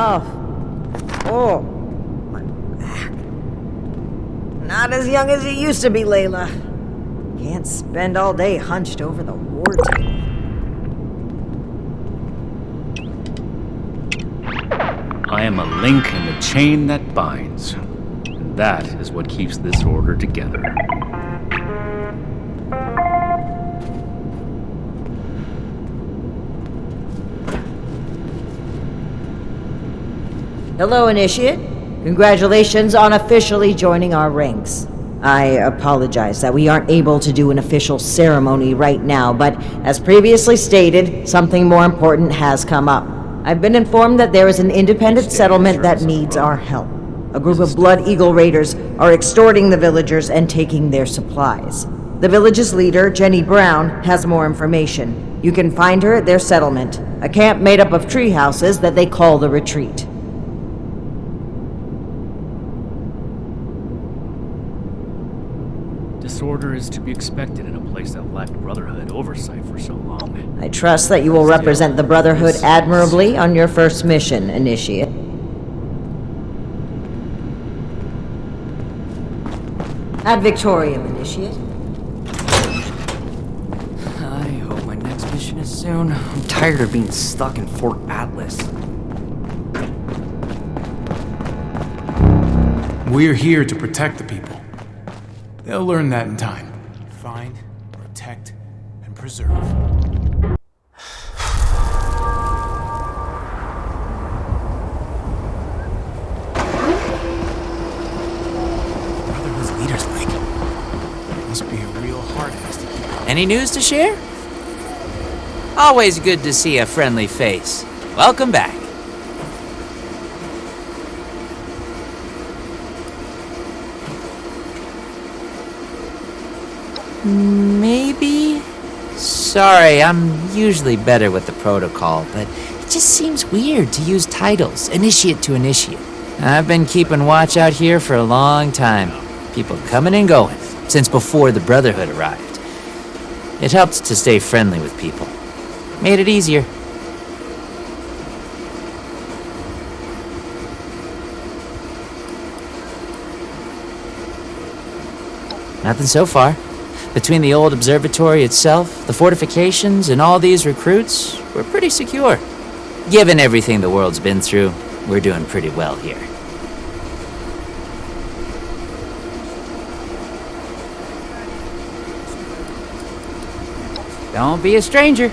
Oh, my back. Not as young as you used to be, Layla. Can't spend all day hunched over the war table. I am a link in the chain that binds. And that is what keeps this order together. Hello, Initiate. Congratulations on officially joining our ranks. I apologize that we aren't able to do an official ceremony right now, but as previously stated, something more important has come up. I've been informed that there is an independent settlement that needs our help. A group of Blood Eagle raiders are extorting the villagers and taking their supplies. The village's leader, Jenny Brown, has more information. You can find her at their settlement, a camp made up of tree houses that they call the Retreat. Disorder is to be expected in a place that lacked Brotherhood oversight for so long. I trust that you will represent the Brotherhood admirably on your first mission, Initiate. Ad Victorium, Initiate. I hope my next mission is soon. I'm tired of being stuck in Fort Atlas. We're here to protect the people. They'll learn that in time. Find, protect, and preserve. Brotherhood's leaders like must be a real hard-ass to keep. Any news to share? Always good to see a friendly face. Welcome back. Maybe? Sorry, I'm usually better with the protocol, but it just seems weird to use titles, initiate to initiate. I've been keeping watch out here for a long time. People coming and going, since before the Brotherhood arrived. It helped to stay friendly with people. Made it easier. Nothing so far. Between the old observatory itself, the fortifications, and all these recruits, we're pretty secure. Given everything the world's been through, we're doing pretty well here. Don't be a stranger.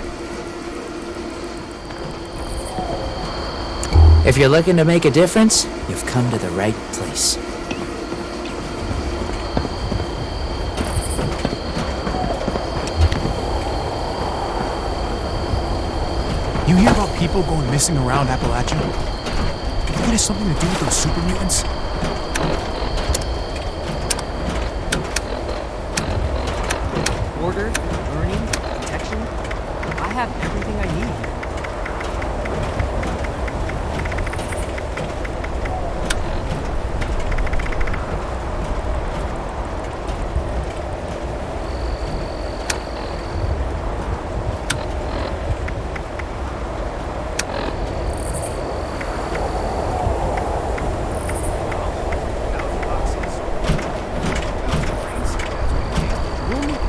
If you're looking to make a difference, you've come to the right place. You hear about people going missing around Appalachia? Do you think it has something to do with those super mutants? Order, learning, protection. I have everything I need here.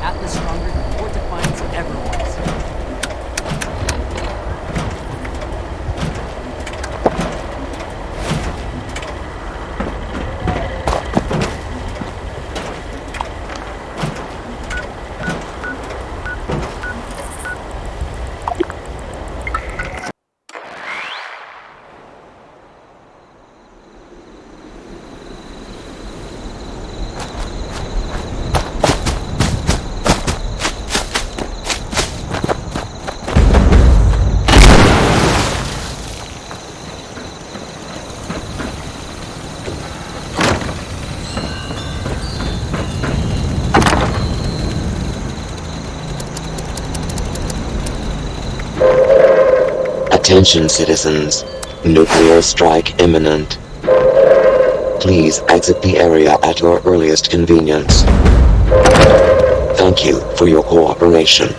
Atlas stronger than Fort Defiance ever was. Attention citizens, nuclear strike imminent. Please exit the area at your earliest convenience. Thank you for your cooperation.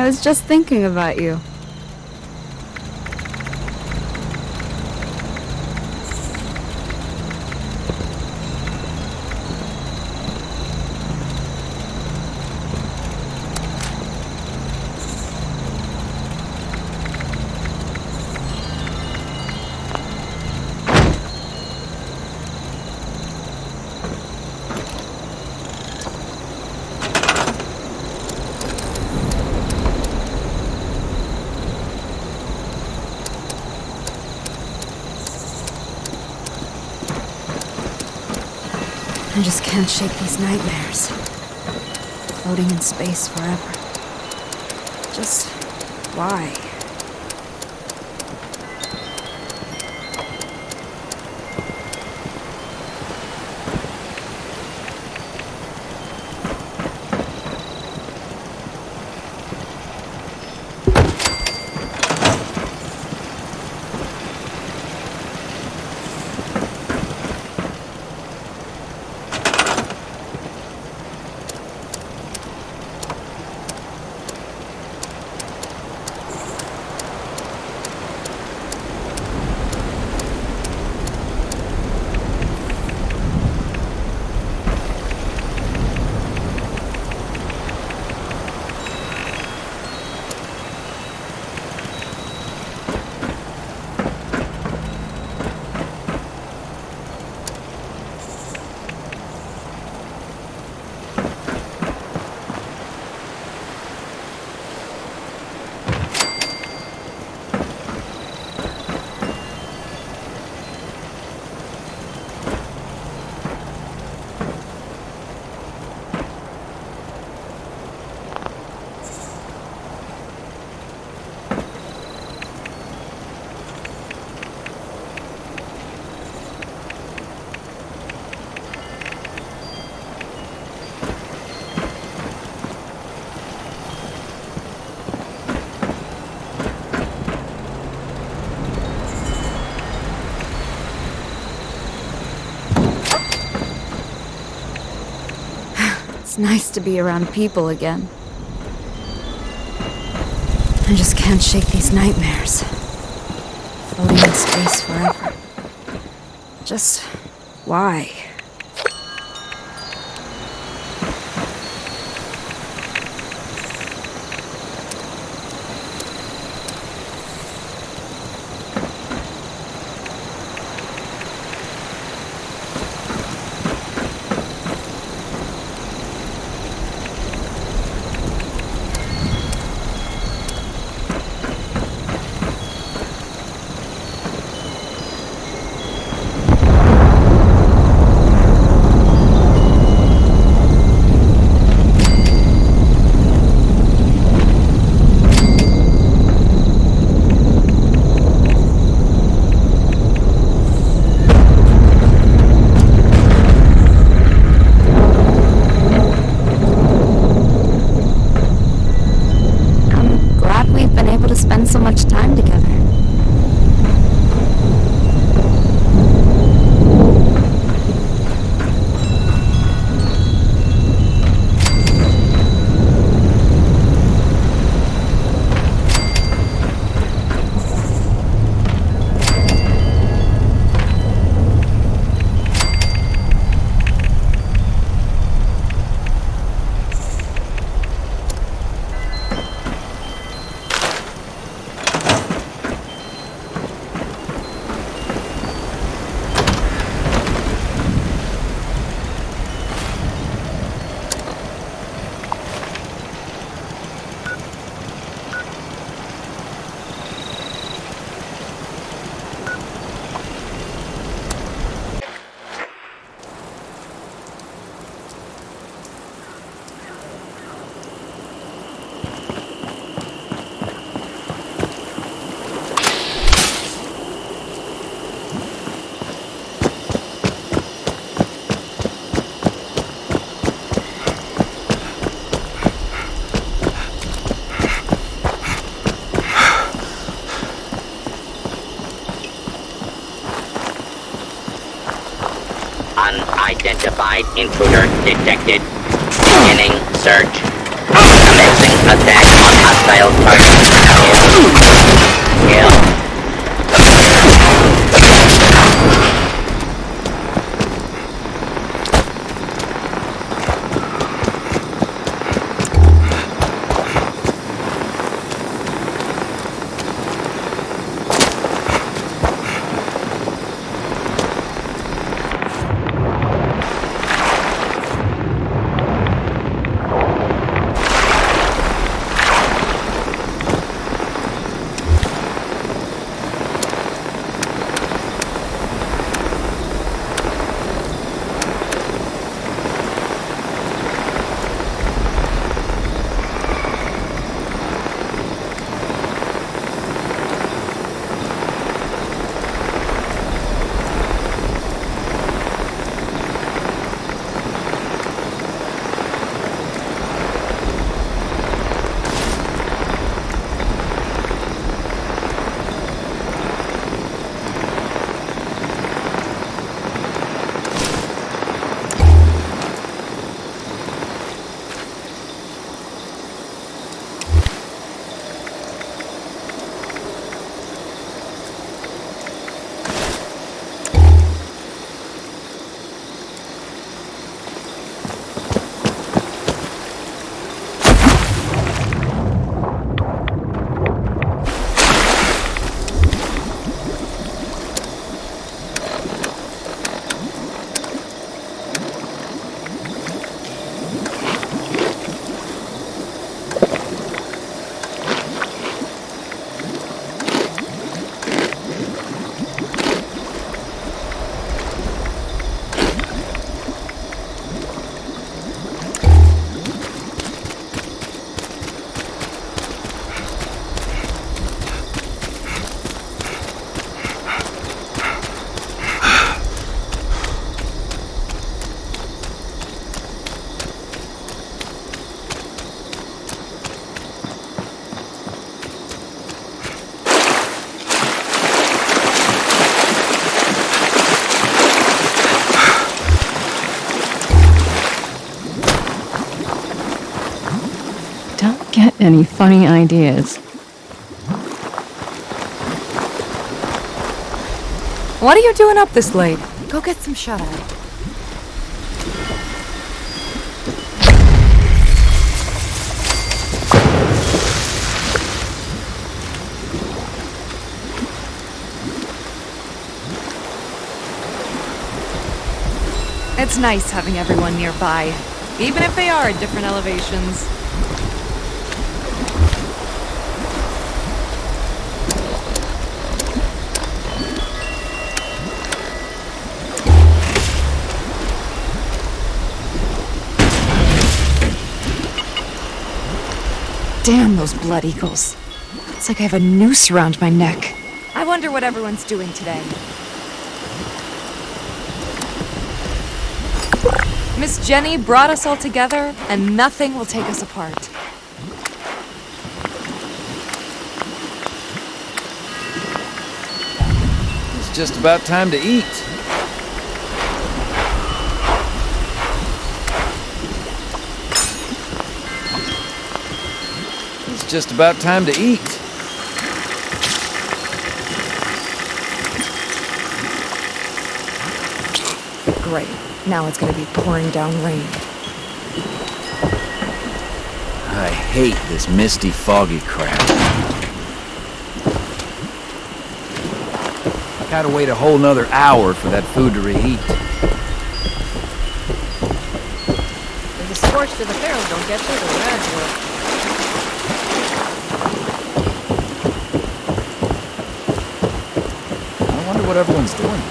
I was just thinking about you. I just can't shake these nightmares. Floating in space forever. Just why? It's nice to be around people again. I just can't shake these nightmares. Floating in space forever. Just why? So much time together. Unidentified intruder detected. Beginning search. Commencing attack on Hostile target. Kill. Get any funny ideas? What are you doing up this late? Go get some shut-eye. It's nice having everyone nearby, even if they are at different elevations. Damn those blood eagles. It's like I have a noose around my neck. I wonder what everyone's doing today. Miss Jenny brought us all together, and nothing will take us apart. It's just about time to eat. It's just about time to eat. Great. Now it's gonna be pouring down rain. I hate this misty, foggy crap. I gotta wait a whole nother hour for that food to reheat. If the scorched of the Pharaoh don't get you, the rads will. I wonder what everyone's doing.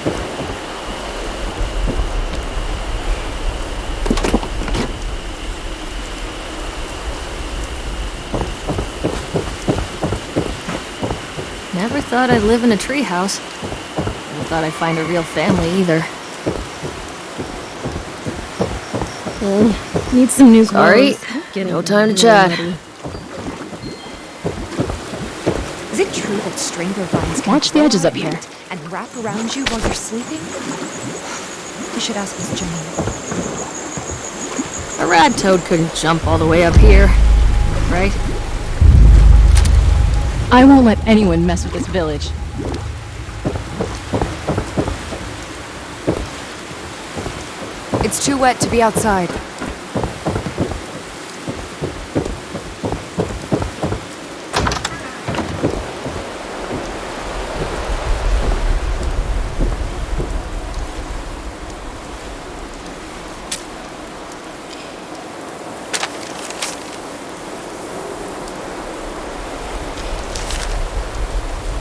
Never thought I'd live in a treehouse. Never thought I'd find a real family either. Need some new clothes. Sorry, no time to chat. Is it true that stranger vines can Watch the grow edges up out here. and wrap around you while you're sleeping? You should ask Miss Jenny. A rad toad couldn't jump all the way up here, right? I won't let anyone mess with this village. It's too wet to be outside.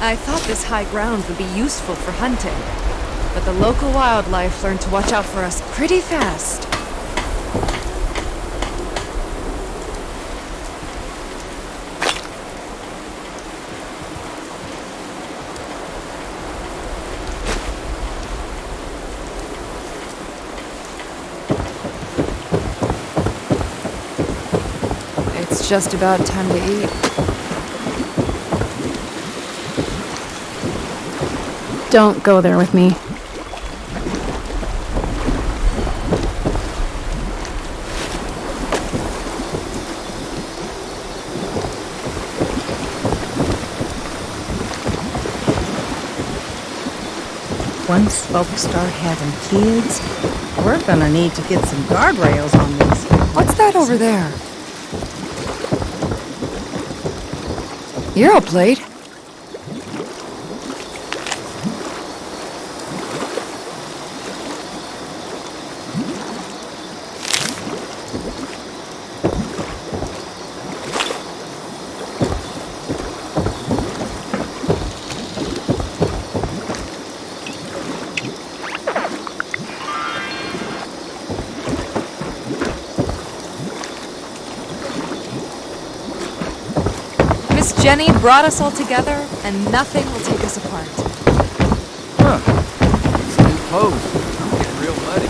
I thought this high ground would be useful for hunting, but the local wildlife learned to watch out for us pretty fast. It's just about time to eat. Don't go there with me. Once folks start having kids, we're gonna need to get some guardrails on these. What's that over there? You're a plate. Jenny brought us all together, and nothing will take us apart. Huh. These new clothes get real muddy.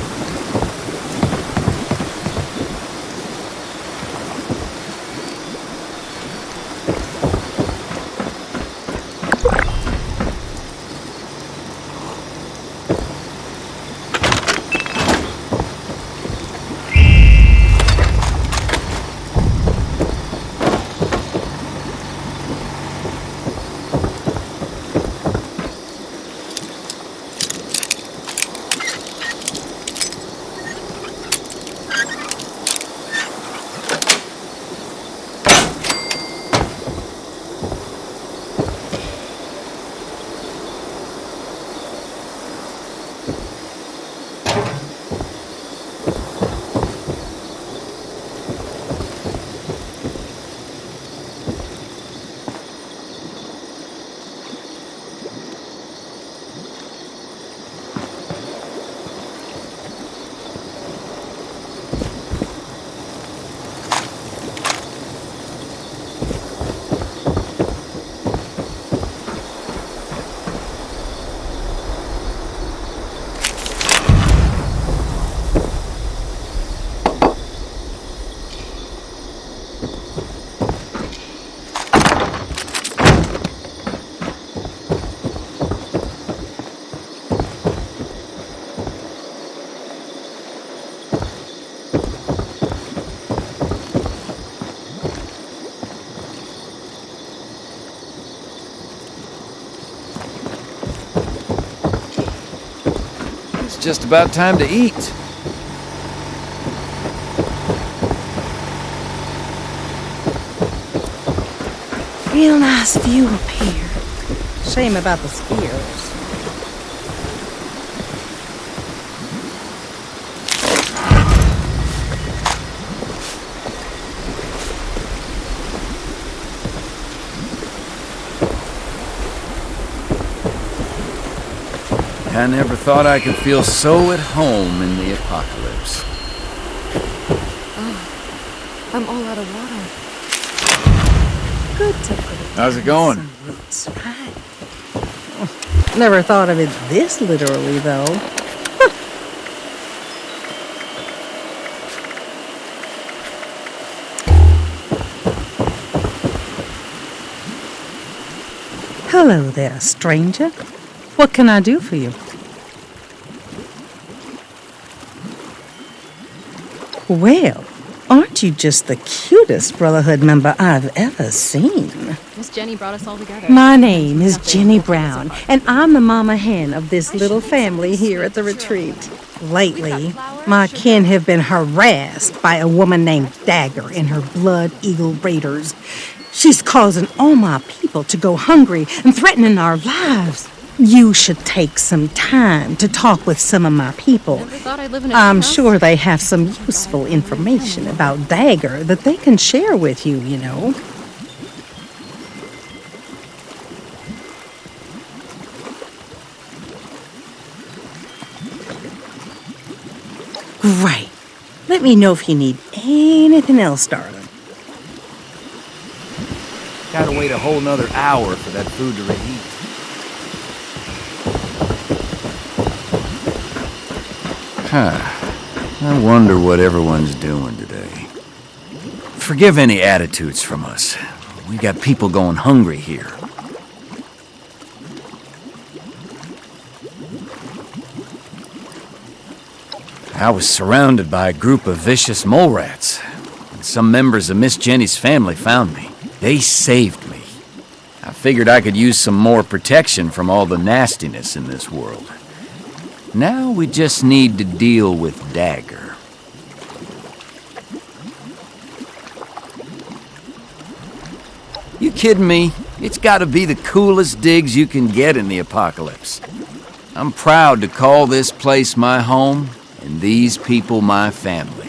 Just about time to eat. Real nice view up here. Shame about the skiers. I never thought I could feel so at home in the apocalypse. Oh, I'm all out of water. Good to put How's it going? some roots, right? Never thought of it this literally, though. Hello there, stranger. What can I do for you? Well, aren't you just the cutest Brotherhood member I've ever seen? Miss Jenny brought us all together. My name is Jenny Brown, and I'm the mama hen of this little family here at the retreat. Lately, my kin have been harassed by a woman named Dagger and her Blood Eagle Raiders. She's causing all my people to go hungry and threatening our lives. You should take some time to talk with some of my people. Never thought I'd live in a I'm house. sure they have some useful information about Dagger that they can share with you, you know. Great. Let me know if you need anything else, darling. Gotta wait a whole nother hour for that food to reheat. I wonder what everyone's doing today. Forgive any attitudes from us. We got people going hungry here. I was surrounded by a group of vicious mole rats. And some members of Miss Jenny's family found me. They saved me. I figured I could use some more protection from all the nastiness in this world. Now we just need to deal with Dagger. You kidding me? It's gotta be the coolest digs you can get in the apocalypse. I'm proud to call this place my home, and these people my family.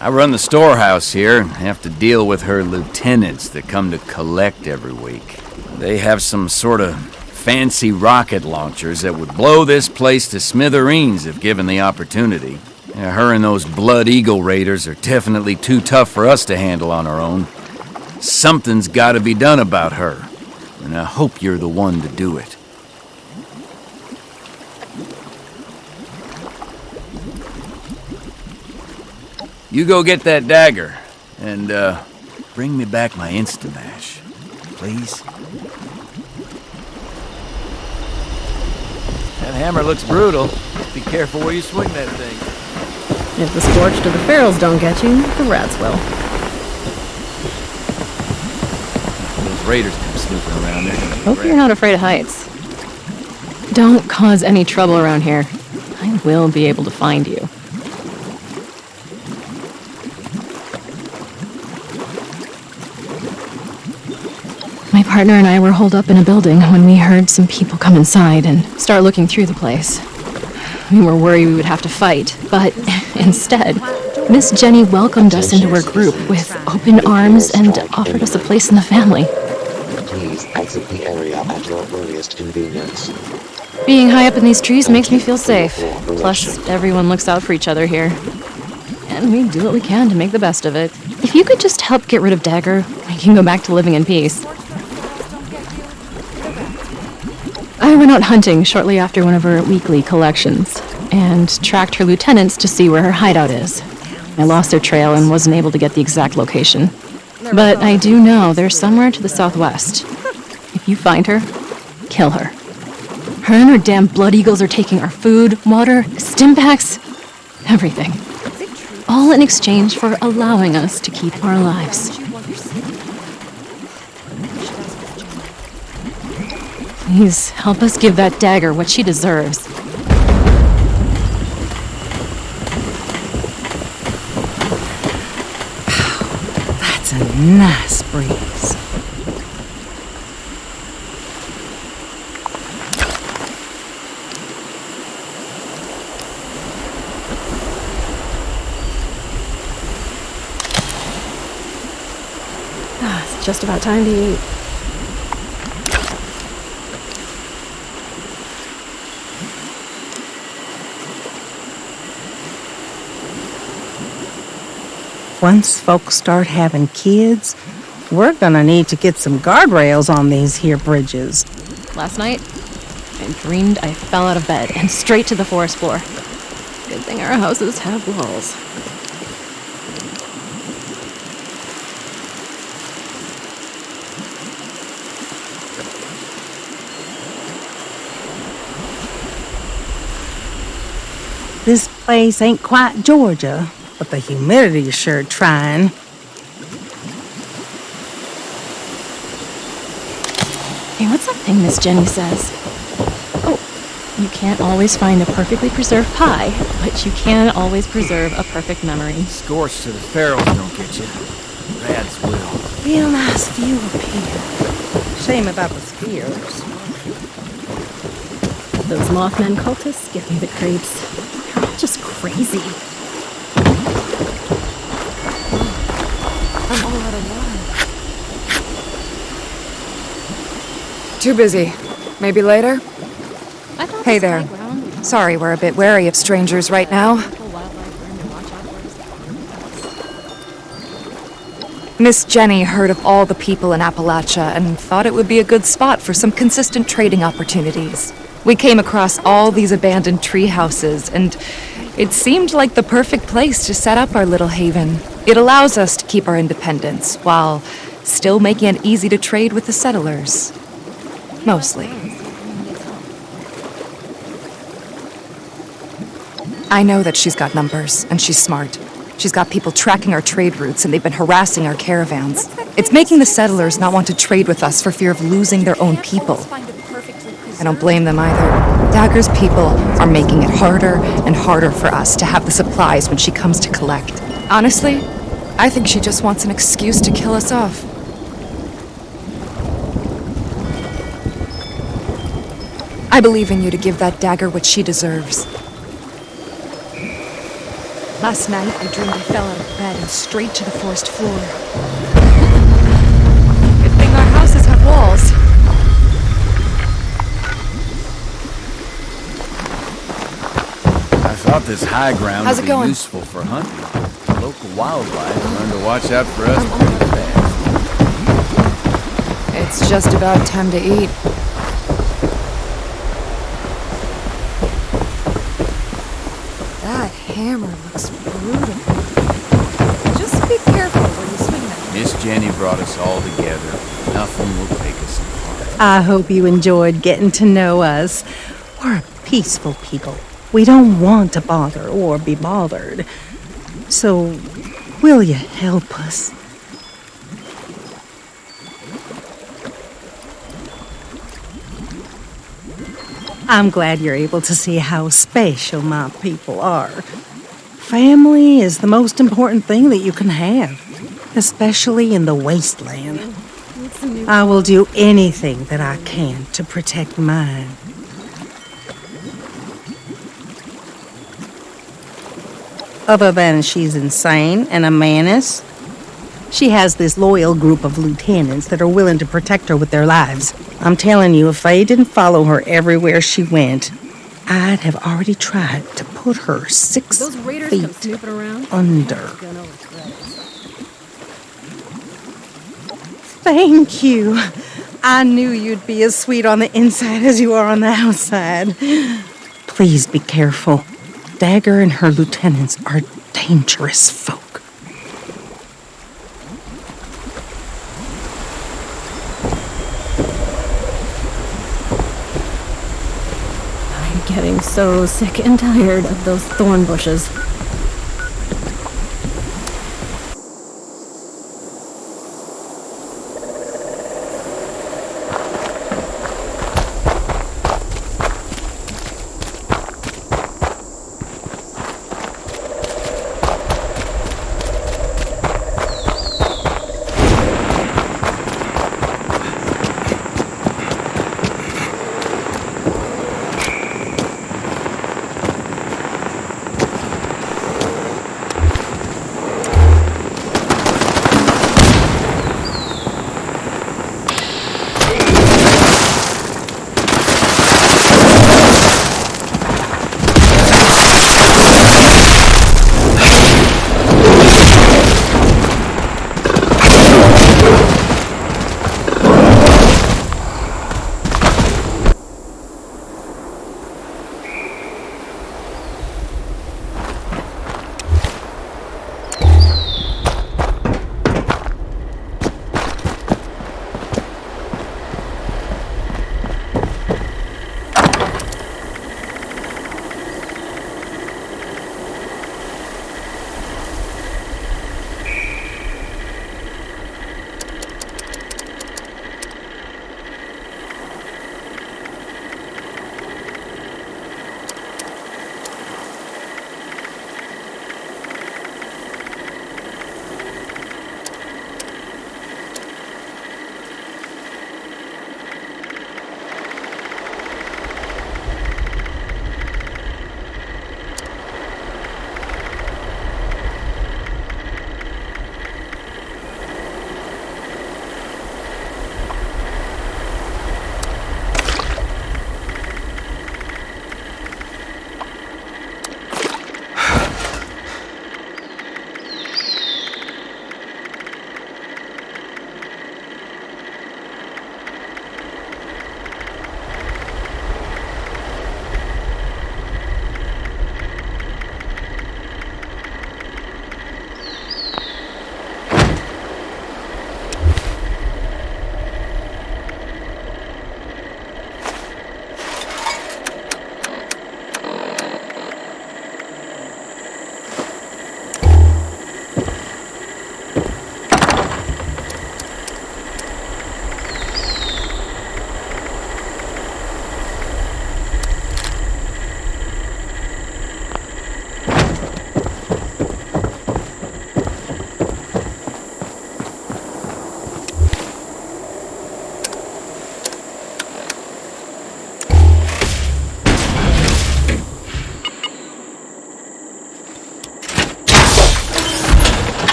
I run the storehouse here and have to deal with her lieutenants that come to collect every week. They have some sort of fancy rocket launchers that would blow this place to smithereens if given the opportunity. Yeah, her and those Blood Eagle Raiders are definitely too tough for us to handle on our own. Something's gotta be done about her, and I hope you're the one to do it. You go get that dagger, and, bring me back my Instamash, please. That hammer looks brutal. Be careful where you swing that thing. If the scorched or the ferals don't get you, the rats will. Those raiders come snooping around there. Hope you're not afraid of heights. Don't cause any trouble around here. I will be able to find you. My partner and I were holed up in a building when we heard some people come inside and start looking through the place. We were worried we would have to fight, but instead, Miss Jenny welcomed us into her group with open arms and offered us a place in the family. Please exit the area at your earliest convenience. Being high up in these trees makes me feel safe. Plus, everyone looks out for each other here. And we do what we can to make the best of it. If you could just help get rid of Dagger, we can go back to living in peace. I went out hunting shortly after one of her weekly collections, and tracked her lieutenants to see where her hideout is. I lost their trail and wasn't able to get the exact location. But I do know they're somewhere to the southwest. If you find her, kill her. Her and her damn blood eagles are taking our food, water, stim packs, everything. All in exchange for allowing us to keep our lives. Please, help us give that Dagger what she deserves. That's a nice breeze. It's just about time to eat. Once folks start having kids, we're gonna need to get some guardrails on these here bridges. Last night, I dreamed I fell out of bed and straight to the forest floor. Good thing our houses have walls. This place ain't quite Georgia, but the humidity's sure trying. Hey, what's that thing Miss Jenny says? Oh, you can't always find a perfectly preserved pie, but you can always preserve a perfect memory. Scorched to the Pharaohs don't get you. Rads will. Real nice view up here. Shame about the spears. Those Mothman cultists give me the creeps. They're all just crazy. I'm all out of line. Too busy. Maybe later? Hey there. Sorry, we're a bit wary of strangers right now. Miss Jenny heard of all the people in Appalachia and thought it would be a good spot for some consistent trading opportunities. We came across all these abandoned tree houses, and it seemed like the perfect place to set up our little haven. It allows us to keep our independence, while still making it easy to trade with the settlers. Mostly. I know that she's got numbers, and she's smart. She's got people tracking our trade routes, and they've been harassing our caravans. It's making the settlers not want to trade with us for fear of losing their own people. I don't blame them either. Dagger's people are making it harder and harder for us to have the supplies when she comes to collect. Honestly, I think she just wants an excuse to kill us off. I believe in you to give that Dagger what she deserves. Last night, I dreamed I fell out of bed and straight to the forest floor. Good thing our houses have walls. I thought this high ground How's would it be going? useful for hunting. Local wildlife learn to watch out for us pretty fast. It's just about time to eat. That hammer looks brutal. Just be careful when you swing that. Miss Jenny brought us all together. Nothing will take us apart. I hope you enjoyed getting to know us. We're a peaceful people. We don't want to bother or be bothered. So, will you help us? I'm glad you're able to see how special my people are. Family is the most important thing that you can have, especially in the wasteland. I will do anything that I can to protect mine. Other than she's insane and a menace, she has this loyal group of lieutenants that are willing to protect her with their lives. I'm telling you, if they didn't follow her everywhere she went, I'd have already tried to put her 6 feet under. Thank you. I knew you'd be as sweet on the inside as you are on the outside. Please be careful. Dagger and her lieutenants are dangerous folk. I'm getting so sick and tired of those thorn bushes.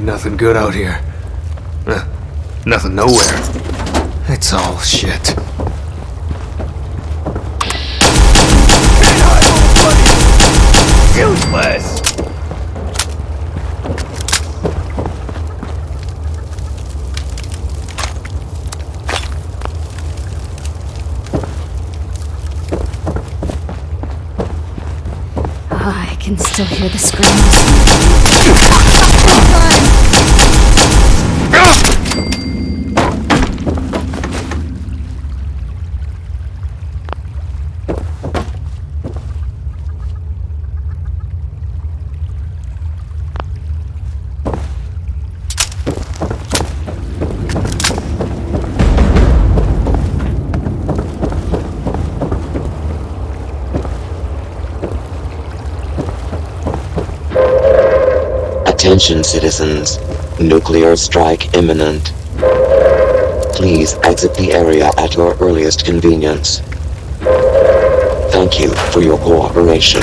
Ain't nothing good out here. Nothing nowhere. It's all shit. Useless! I can still hear the screams. Attention citizens, nuclear strike imminent. Please exit the area at your earliest convenience. Thank you for your cooperation.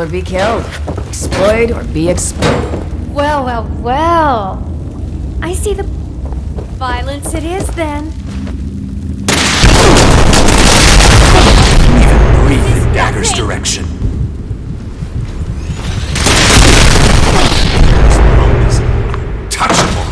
or be killed. Exploit or be exploited. Well, well, well. I see the violence it is then. Breathe in Dagger's direction. Touchable.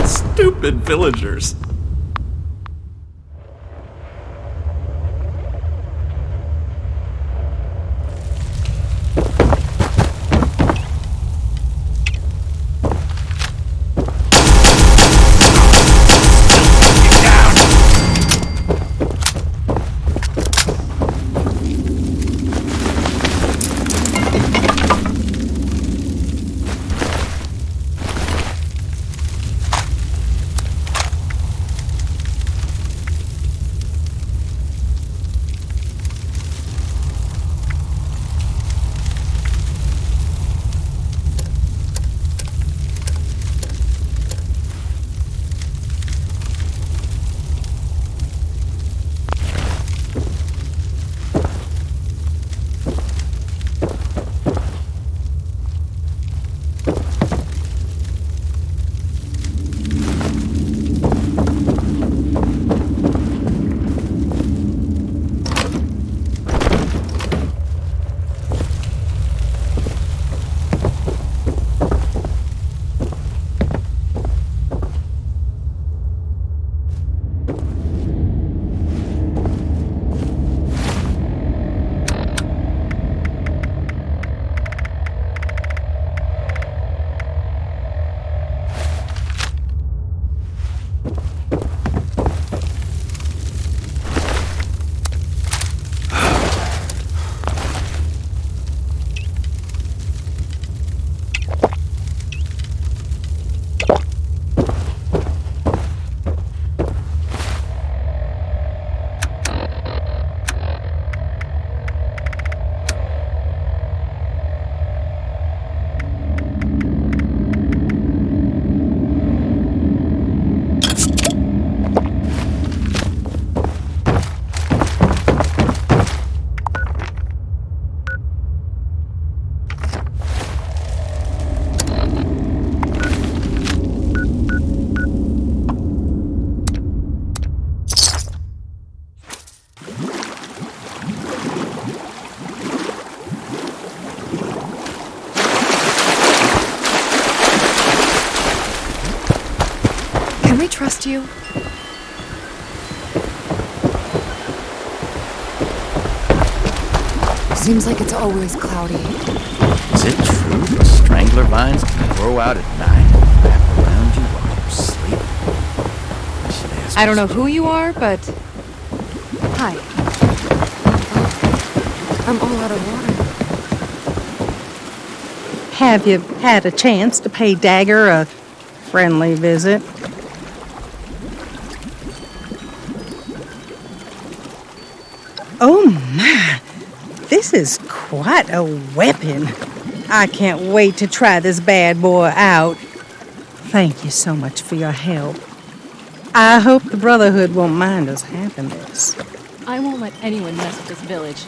Stupid villagers. Trust you? Seems like it's always cloudy. Is it true the strangler vines can grow out at night and wrap around you while you're sleeping? I don't know who you are, but... Hi. I'm all out of water. Have you had a chance to pay Dagger a friendly visit? Oh my! This is quite a weapon. I can't wait to try this bad boy out. Thank you so much for your help. I hope the Brotherhood won't mind us having this. I won't let anyone mess with this village.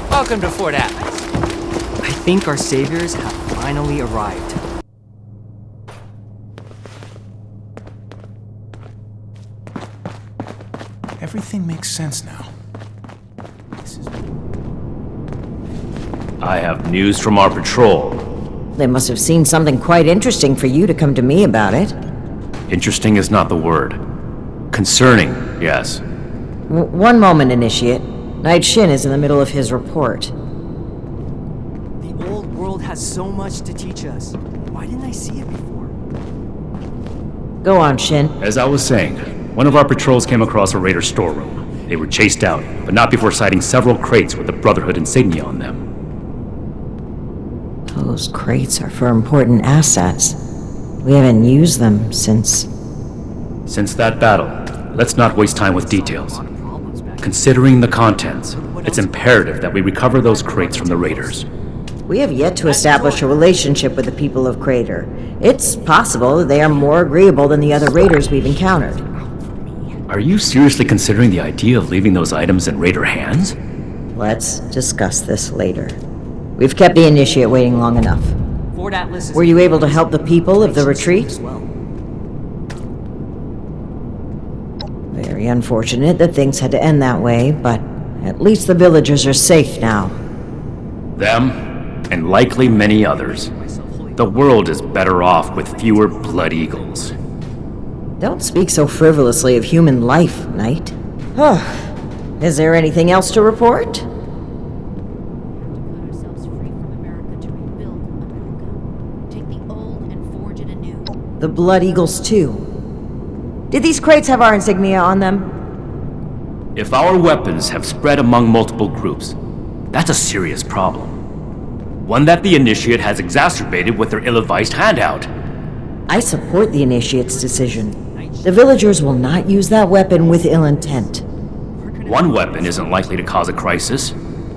Welcome to Fort Atlas. I think our saviors have finally arrived. Everything makes sense now. I have news from our patrol. They must have seen something quite interesting for you to come to me about it. Interesting is not the word. Concerning, yes. One moment, Initiate. Knight Shin is in the middle of his report. The old world has so much to teach us. Why didn't I see it before? Go on, Shin. As I was saying, one of our patrols came across a raider storeroom. They were chased out, but not before sighting several crates with the Brotherhood insignia on them. Those crates are for important assets. We haven't used them since... Since that battle, let's not waste time with details. Considering the contents, it's imperative that we recover those crates from the raiders. We have yet to establish a relationship with the people of Crater. It's possible that they are more agreeable than the other raiders we've encountered. Are you seriously considering the idea of leaving those items in raider hands? Let's discuss this later. We've kept the Initiate waiting long enough. Fort Atlas is... Were you able to help the people of the retreat? Very unfortunate that things had to end that way, but at least the villagers are safe now. Them, and likely many others. The world is better off with fewer Blood Eagles. Don't speak so frivolously of human life, Knight. Is there anything else to report? The Blood Eagles, too. Did these crates have our insignia on them? If our weapons have spread among multiple groups, that's a serious problem. One that the Initiate has exacerbated with their ill-advised handout. I support the Initiate's decision. The villagers will not use that weapon with ill intent. One weapon isn't likely to cause a crisis,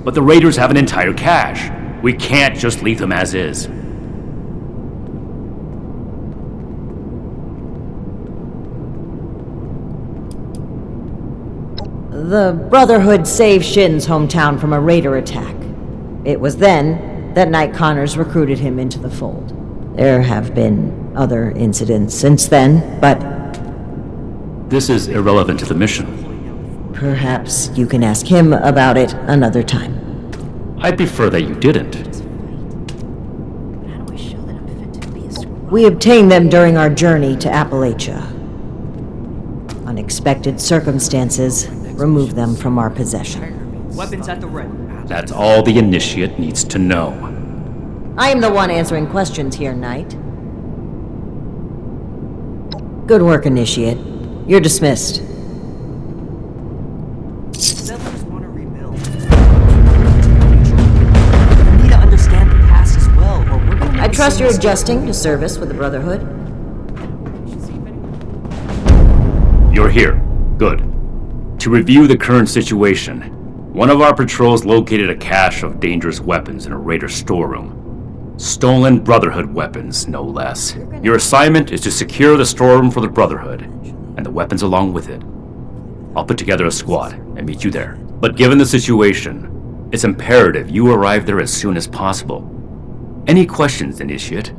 but the raiders have an entire cache. We can't just leave them as is. The Brotherhood saved Shin's hometown from a raider attack. It was then that Knight Connors recruited him into the fold. There have been other incidents since then, but... This is irrelevant to the mission. Perhaps you can ask him about it another time. I'd prefer that you didn't. We obtained them during our journey to Appalachia. Unexpected circumstances removed them from our possession. Weapons at the ready. That's all the Initiate needs to know. I am the one answering questions here, Knight. Good work, Initiate. You're dismissed. Settlers want to rebuild. We need to understand the past as well, or we're gonna... I trust you're adjusting to service with the Brotherhood. You're here. Good. To review the current situation, one of our patrols located a cache of dangerous weapons in a raider storeroom. Stolen Brotherhood weapons, no less. Your assignment is to secure the storeroom for the Brotherhood, and the weapons along with it. I'll put together a squad and meet you there. But given the situation, it's imperative you arrive there as soon as possible. Any questions, Initiate?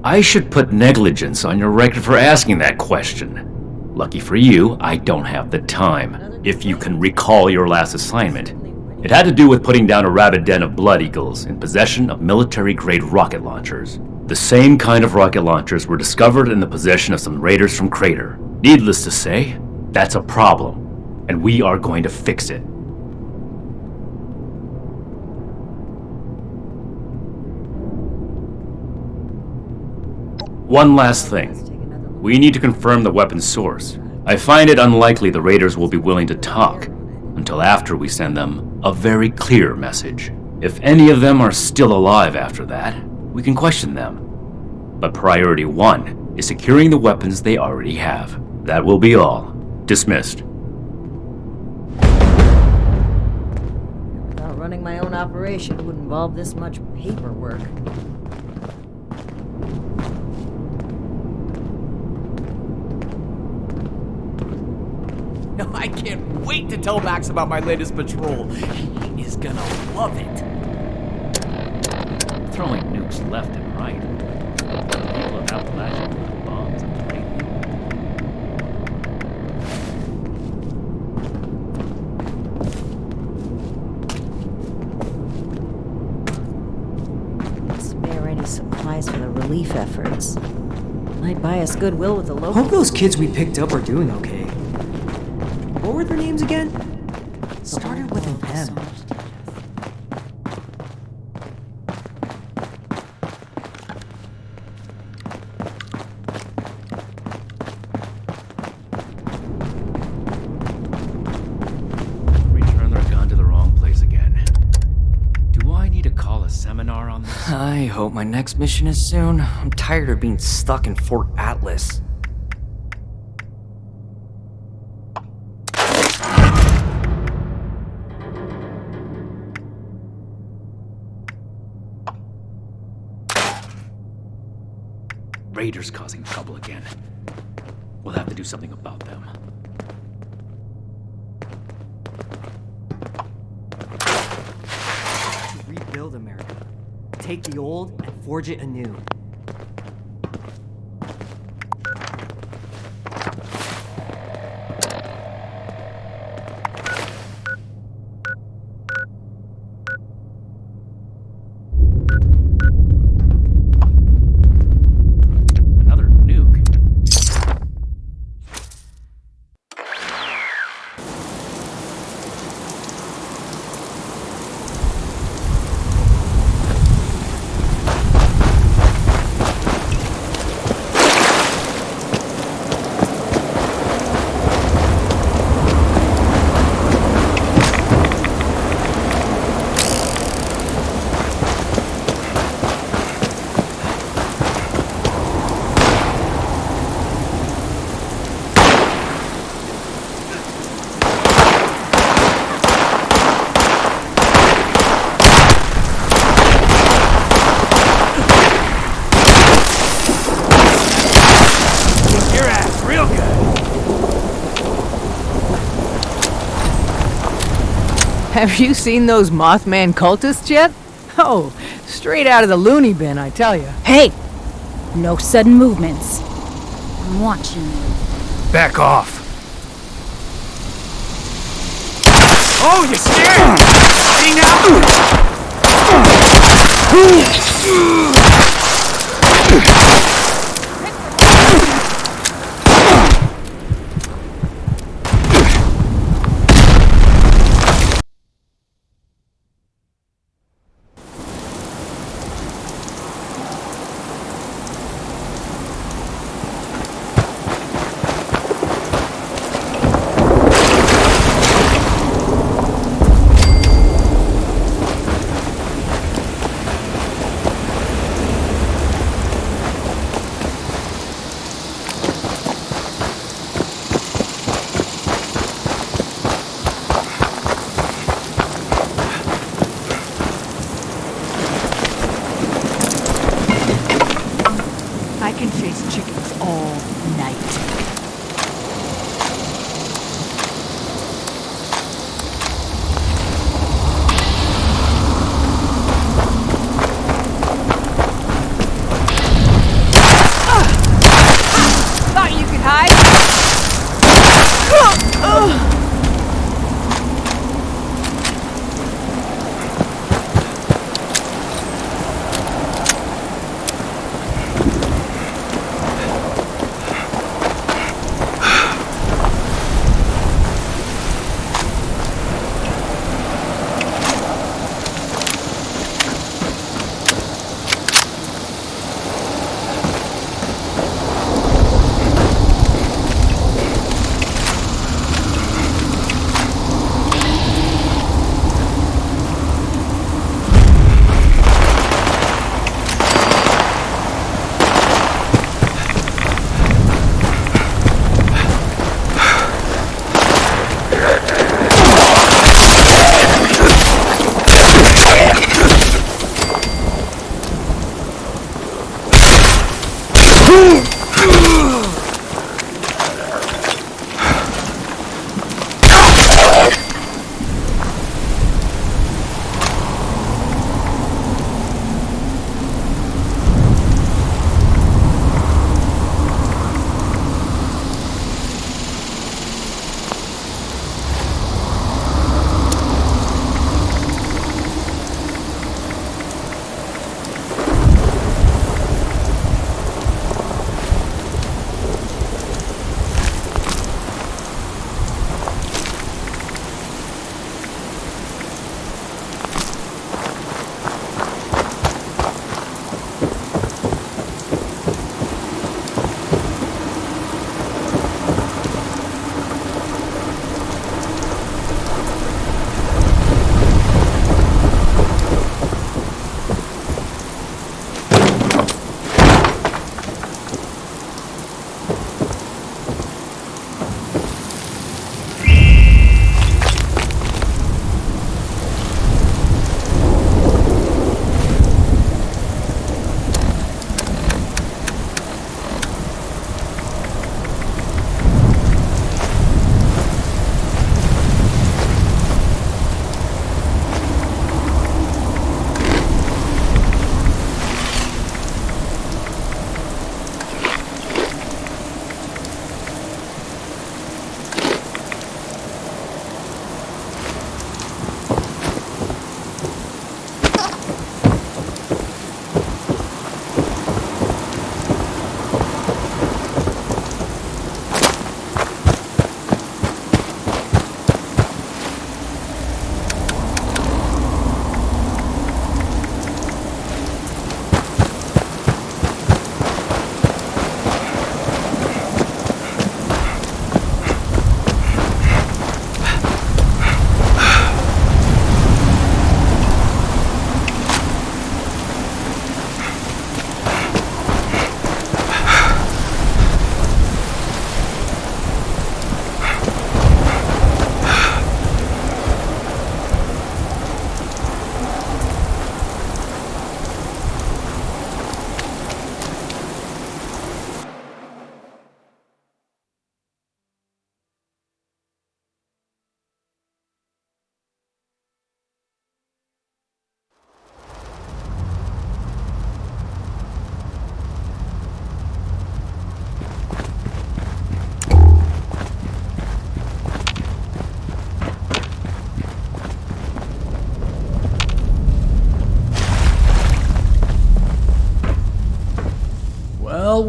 I should put negligence on your record for asking that question. Lucky for you, I don't have the time. If you can recall your last assignment, it had to do with putting down a rabid den of Blood Eagles in possession of military-grade rocket launchers. The same kind of rocket launchers were discovered in the possession of some raiders from Crater. Needless to say, that's a problem, and we are going to fix it. One last thing. We need to confirm the weapon's source. I find it unlikely the raiders will be willing to talk until after we send them a very clear message. If any of them are still alive after that, we can question them. But priority one is securing the weapons they already have. That will be all. Dismissed. Without running my own operation, it would involve this much paperwork. I can't wait to tell Max about my latest patrol. He is gonna love it. Throwing nukes left and right. People of Appalachia with bombs and relief efforts. Might buy us goodwill with the locals. Hope those kids we picked up are doing okay. What were their names again? Started with an M. Return their gun to the wrong place again. Do I need to call a seminar on this? I hope my next mission is soon. I'm tired of being stuck in Fort Atlas. Raiders causing trouble again. We'll have to do something about them. Rebuild America. Take the old and forge it anew. Another nuke. Have you seen those Mothman cultists yet? Oh, straight out of the loony bin, I tell you. Hey! No sudden movements. I'm watching you. Back off. Oh, you're scared! See now?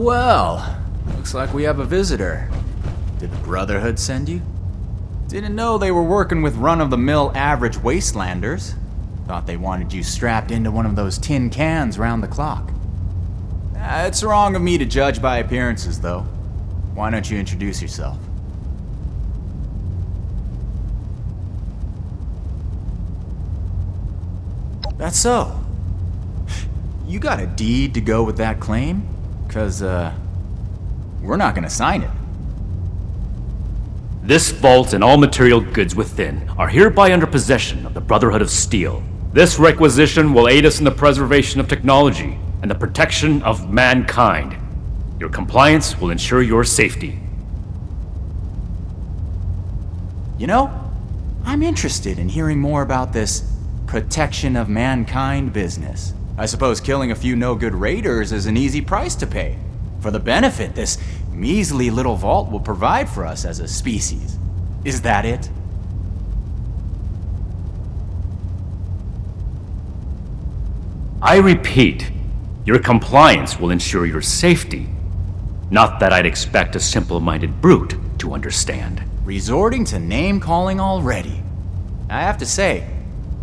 well. Looks like we have a visitor. Did the Brotherhood send you? Didn't know they were working with run-of-the-mill average Wastelanders. Thought they wanted you strapped into one of those tin cans round the clock. It's wrong of me to judge by appearances, though. Why don't you introduce yourself? That's so. You got a deed to go with that claim? 'Cause, we're not gonna sign it. This vault and all material goods within are hereby under possession of the Brotherhood of Steel. This requisition will aid us in the preservation of technology and the protection of mankind. Your compliance will ensure your safety. You know, I'm interested in hearing more about this protection of mankind business. I suppose killing a few no-good raiders is an easy price to pay for the benefit this measly little vault will provide for us as a species. Is that it? I repeat, your compliance will ensure your safety. Not that I'd expect a simple-minded brute to understand. Resorting to name-calling already. I have to say,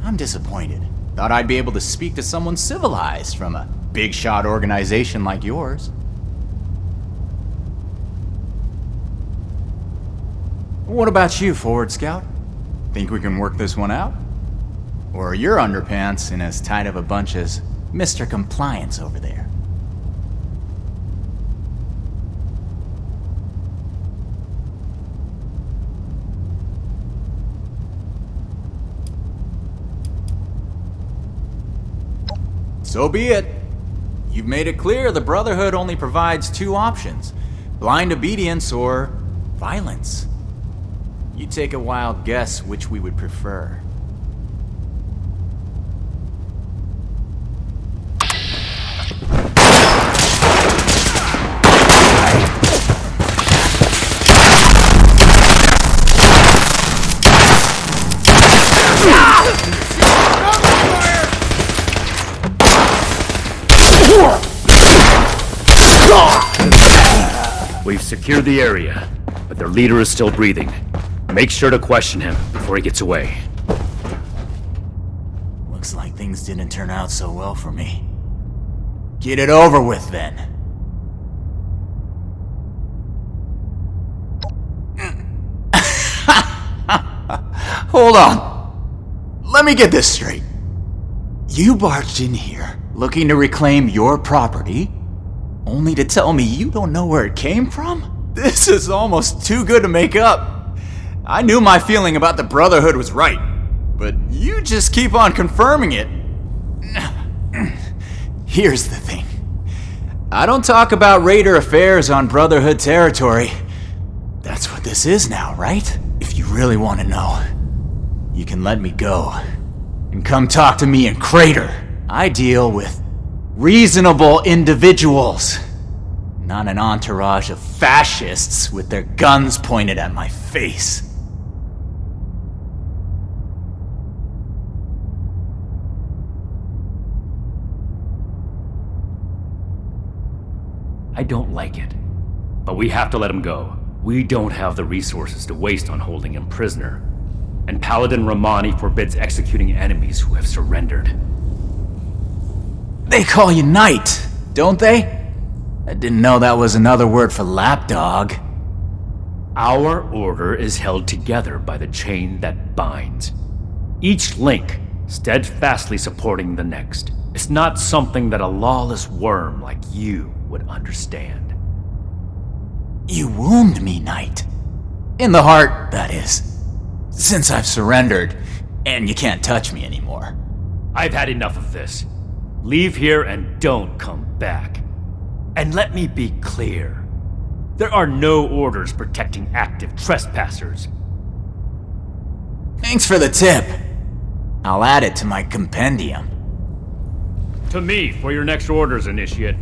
I'm disappointed. Thought I'd be able to speak to someone civilized from a big-shot organization like yours. What about you, Forward Scout? Think we can work this one out? Or are your underpants in as tight of a bunch as Mr. Compliance over there? So be it. You've made it clear the Brotherhood only provides two options: blind obedience or violence. You take a wild guess which we would prefer. We've secured the area, but their leader is still breathing. Make sure to question him before he gets away. Looks like things didn't turn out so well for me. Get it over with, then. Hold on. Let me get this straight. You barged in here, looking to reclaim your property, only to tell me you don't know where it came from? This is almost too good to make up. I knew my feeling about the Brotherhood was right, but you just keep on confirming it. Here's the thing. I don't talk about raider affairs on Brotherhood territory. That's what this is now, right? If you really want to know, you can let me go and come talk to me in Crater. I deal with reasonable individuals, not an entourage of fascists with their guns pointed at my face. I don't like it, but we have to let him go. We don't have the resources to waste on holding him prisoner. And Paladin Romani forbids executing enemies who have surrendered. They call you Knight, don't they? I didn't know that was another word for lapdog. Our order is held together by the chain that binds. Each link steadfastly supporting the next. It's not something that a lawless worm like you would understand. You wound me, Knight. In the heart, that is. Since I've surrendered, and you can't touch me anymore. I've had enough of this. Leave here and don't come back. And let me be clear. There are no orders protecting active trespassers. Thanks for the tip. I'll add it to my compendium. To me for your next orders, Initiate.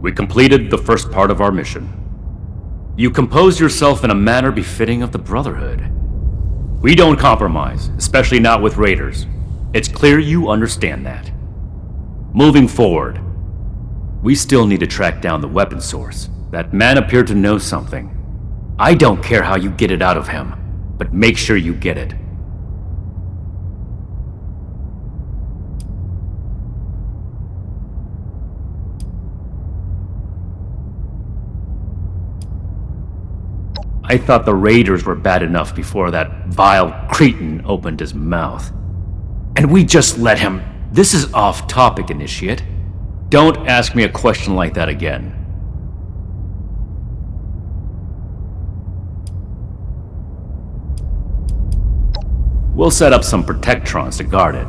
We completed the first part of our mission. You composed yourself in a manner befitting of the Brotherhood. We don't compromise, especially not with raiders. It's clear you understand that. Moving forward, we still need to track down the weapon source. That man appeared to know something. I don't care how you get it out of him, but make sure you get it. I thought the raiders were bad enough before that vile cretin opened his mouth. And we just let him. This is off topic, Initiate. Don't ask me a question like that again. We'll set up some protectrons to guard it,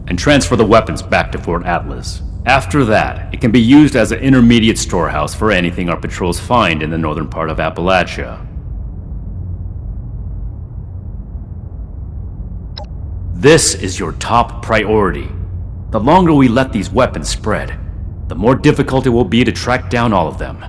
and transfer the weapons back to Fort Atlas. After that, it can be used as an intermediate storehouse for anything our patrols find in the northern part of Appalachia. This is your top priority. The longer we let these weapons spread, the more difficult it will be to track down all of them.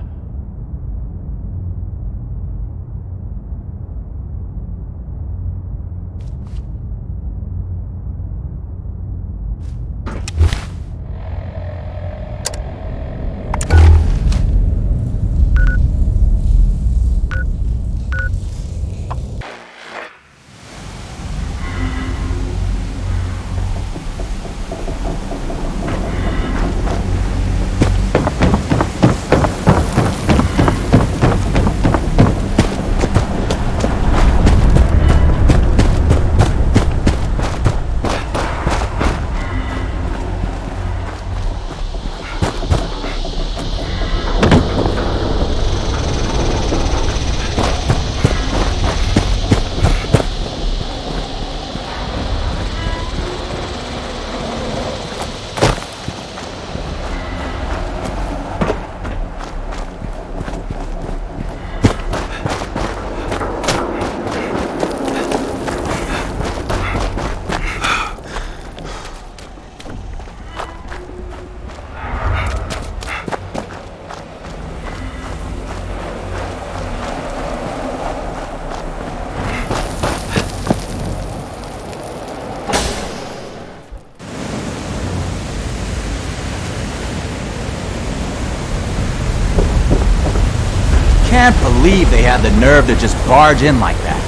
Can't believe they had the nerve to just barge in like that.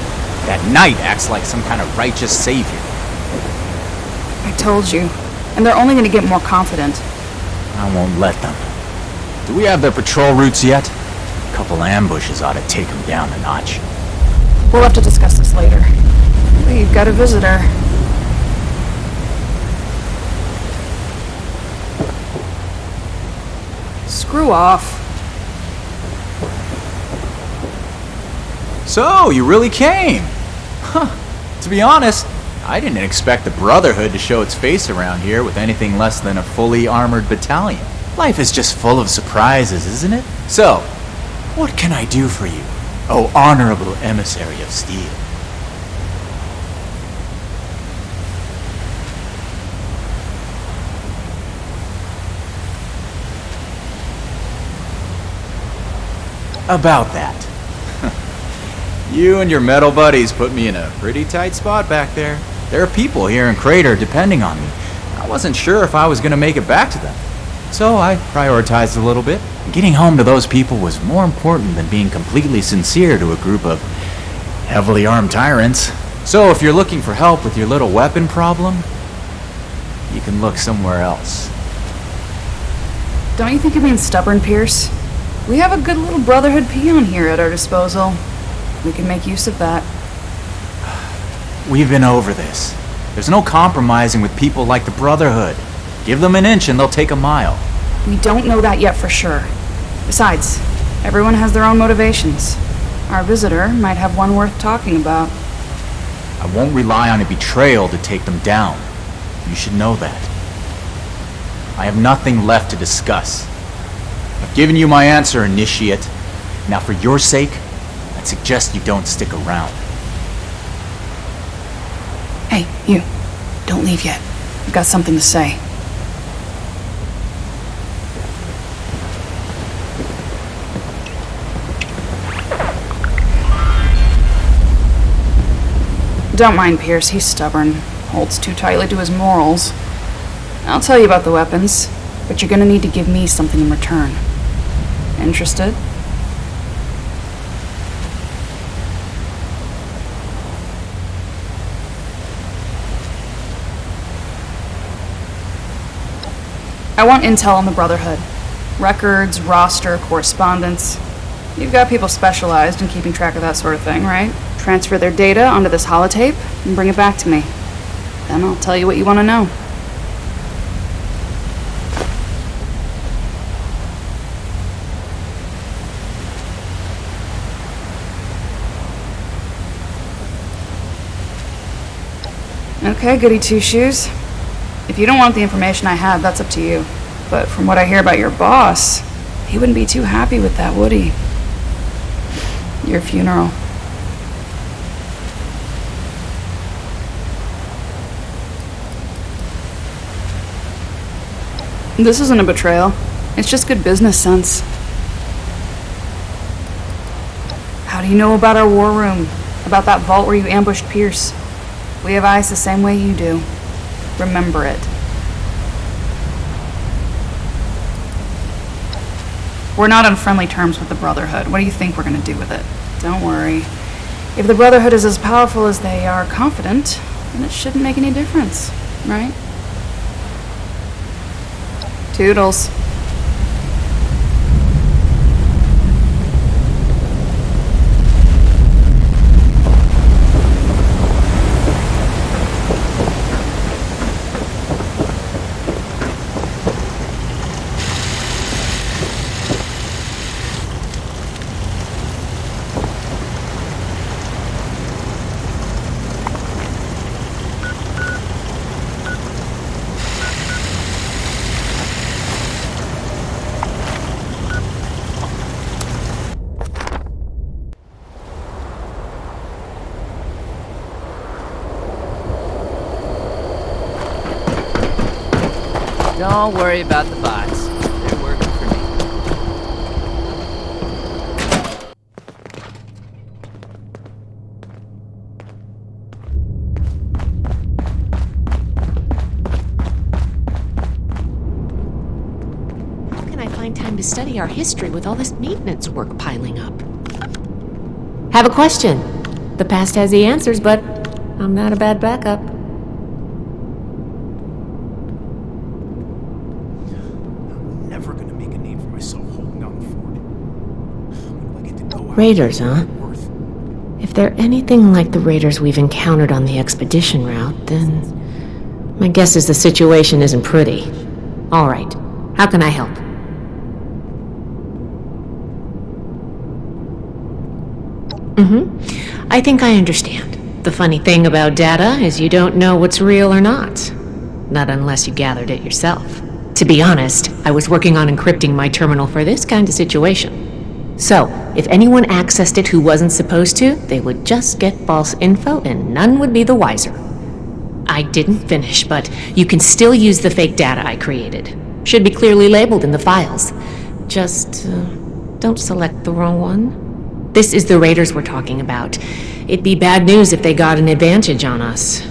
That knight acts like some kind of righteous savior. I told you. And they're only gonna get more confident. I won't let them. Do we have their patrol routes yet? A couple ambushes ought to take them down a notch. We'll have to discuss this later. We've got a visitor. Screw off. So, you really came? Huh. To be honest, I didn't expect the Brotherhood to show its face around here with anything less than a fully armored battalion. Life is just full of surprises, isn't it? So, what can I do for you, oh honorable emissary of steel? About that. You and your metal buddies put me in a pretty tight spot back there. There are people here in Crater depending on me. I wasn't sure if I was going to make it back to them. So I prioritized a little bit. Getting home to those people was more important than being completely sincere to a group of heavily armed tyrants. So if you're looking for help with your little weapon problem, you can look somewhere else. Don't you think you're being stubborn, Pierce? We have a good little Brotherhood peon here at our disposal. We can make use of that. We've been over this. There's no compromising with people like the Brotherhood. Give them an inch and they'll take a mile. We don't know that yet for sure. Besides, everyone has their own motivations. Our visitor might have one worth talking about. I won't rely on a betrayal to take them down. You should know that. I have nothing left to discuss. I've given you my answer, Initiate. Now for your sake, I'd suggest you don't stick around. Hey, you. Don't leave yet. I've got something to say. Don't mind Pierce, he's stubborn. Holds too tightly to his morals. I'll tell you about the weapons, but you're gonna need to give me something in return. Interested? I want intel on the Brotherhood. Records, roster, correspondence. You've got people specialized in keeping track of that sort of thing, right? Transfer their data onto this holotape and bring it back to me. Then I'll tell you what you want to know. Okay, goody two-shoes. If you don't want the information I have, that's up to you. But from what I hear about your boss, he wouldn't be too happy with that, would he? Your funeral. This isn't a betrayal. It's just good business sense. How do you know about our war room? About that vault where you ambushed Pierce? We have eyes the same way you do. Remember it. We're not on friendly terms with the Brotherhood. What do you think we're gonna do with it? Don't worry. If the Brotherhood is as powerful as they are confident, then it shouldn't make any difference, right? Toodles. Don't worry about the bots. They're working for me. How can I find time to study our history with all this maintenance work piling up? Have a question. The past has the answers, but I'm not a bad backup. Raiders, huh? If they're anything like the raiders we've encountered on the expedition route, then my guess is the situation isn't pretty. All right, how can I help? I think I understand. The funny thing about data is you don't know what's real or not. Not unless you gathered it yourself. To be honest, I was working on encrypting my terminal for this kind of situation. So, if anyone accessed it who wasn't supposed to, they would just get false info and none would be the wiser. I didn't finish, but you can still use the fake data I created. Should be clearly labeled in the files. Just, don't select the wrong one. This is the raiders we're talking about. It'd be bad news if they got an advantage on us.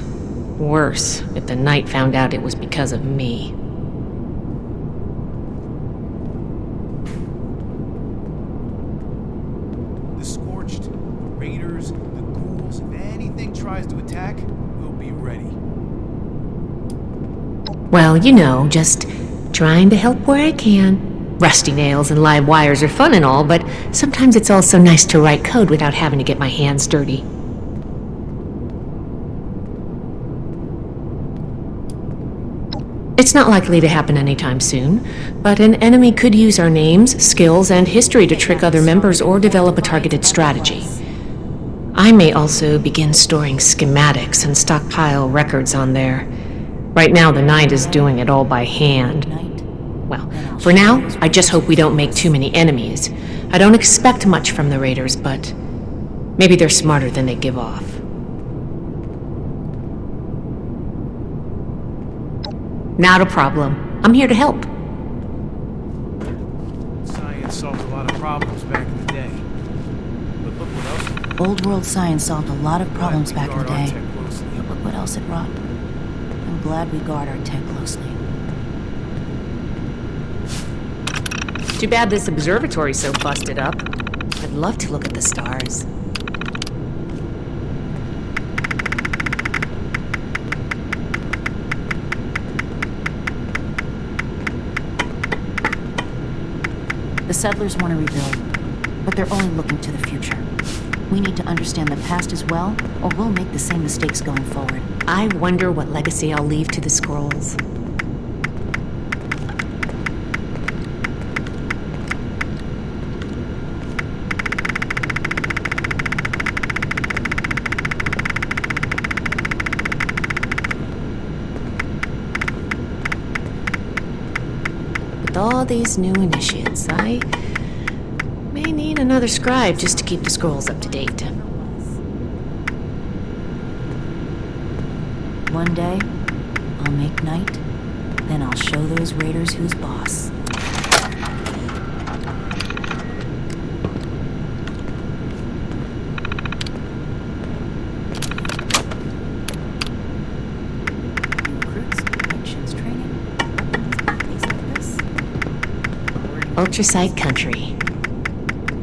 Worse, if the Knight found out it was because of me. Well, you know, just trying to help where I can. Rusty nails and live wires are fun and all, but sometimes it's also nice to write code without having to get my hands dirty. It's not likely to happen anytime soon, but an enemy could use our names, skills, and history to trick other members or develop a targeted strategy. I may also begin storing schematics and stockpile records on there. Right now, the Knight is doing it all by hand. Well, for now, I just hope we don't make too many enemies. I don't expect much from the raiders, but maybe they're smarter than they give off. Not a problem. I'm here to help. Science solved a lot of problems back in the day. But look what else. Old world science solved a lot of problems back in the day. else at rot. I'm glad we guard our tech closely. Too bad this observatory's so busted up. I'd love to look at the stars. The settlers want to rebuild, but they're only looking to the future. We need to understand the past as well, or we'll make the same mistakes going forward. I wonder what legacy I'll leave to the scrolls. With all these new initiates, I may need another scribe just to keep the scrolls up to date. One day, I'll make night, then I'll show those raiders who's boss. Ultraside country.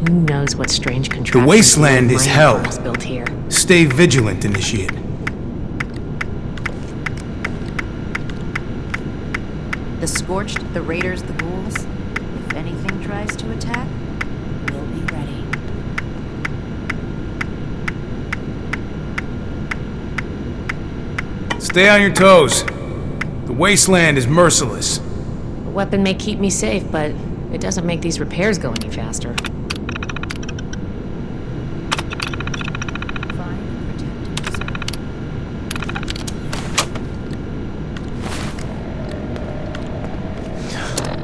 Who knows what strange The contraptions wasteland is hell. built here. Stay vigilant, Initiate. The Scorched, the Raiders, the Ghouls. If anything tries to attack, we'll be ready. Stay on your toes. The wasteland is merciless. A weapon may keep me safe, but it doesn't make these repairs go any faster.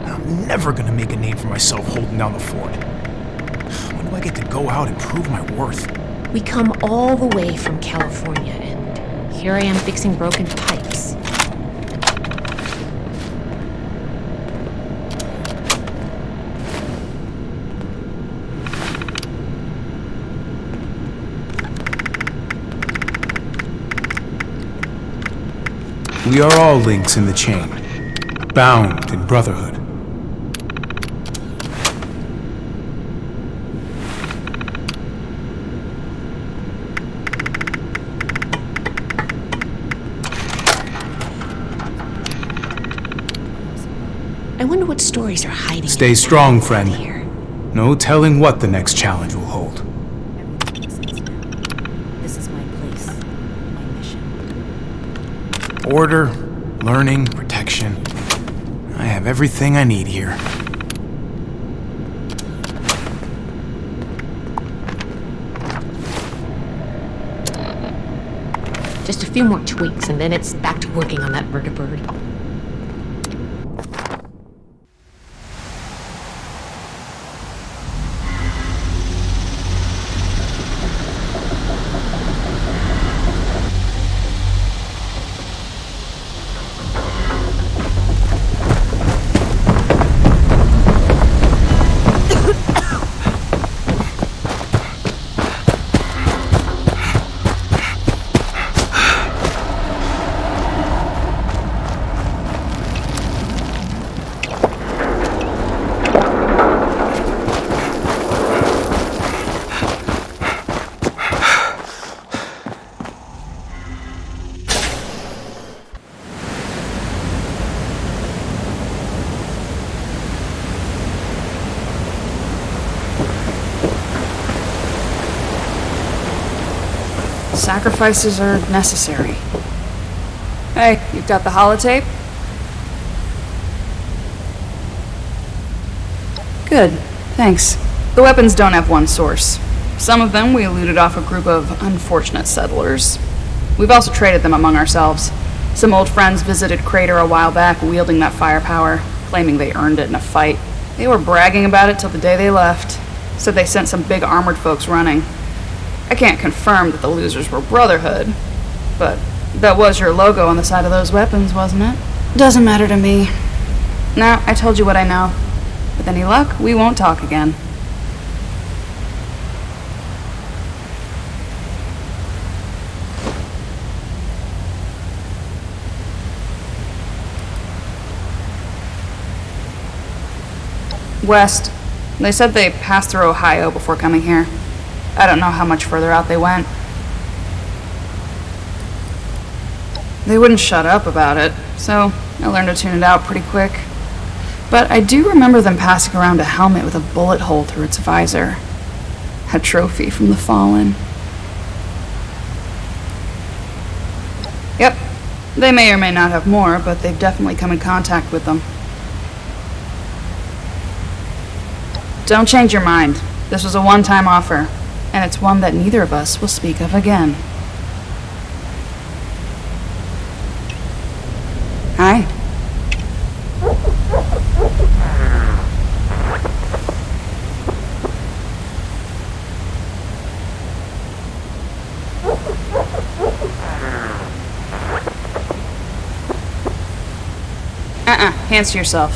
I'm never gonna make a name for myself holding down the fort. When do I get to go out and prove my worth? We come all the way from California, and here I am fixing broken pipes. We are all links in the chain, bound in brotherhood. I wonder what stories are hiding. Stay strong, friend. No telling what the next challenge will hold. This is my place, my mission. Order, learning, protection. I have everything I need here. Just a few more tweaks, and then it's back to working on that vertibird. Sacrifices are necessary. Hey, you've got the holotape? Good, thanks. The weapons don't have one source. Some of them we looted off a group of unfortunate settlers. We've also traded them among ourselves. Some old friends visited Crater a while back wielding that firepower, claiming they earned it in a fight. They were bragging about it till the day they left. Said they sent some big armored folks running. I can't confirm that the losers were Brotherhood, but that was your logo on the side of those weapons, wasn't it? Doesn't matter to me. Now, I told you what I know. With any luck, we won't talk again. West. They said they passed through Ohio before coming here. I don't know how much further out they went. They wouldn't shut up about it, so I learned to tune it out pretty quick. But I do remember them passing around a helmet with a bullet hole through its visor. A trophy from the Fallen. Yep, they may or may not have more, but they've definitely come in contact with them. Don't change your mind. This was a one-time offer, and it's one that neither of us will speak of again. Hi. Hands to yourself.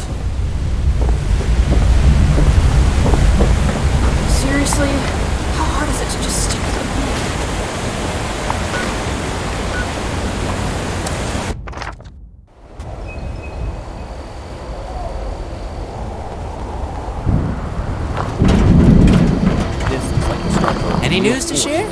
Seriously? How hard is it to just stick with the Any news to share?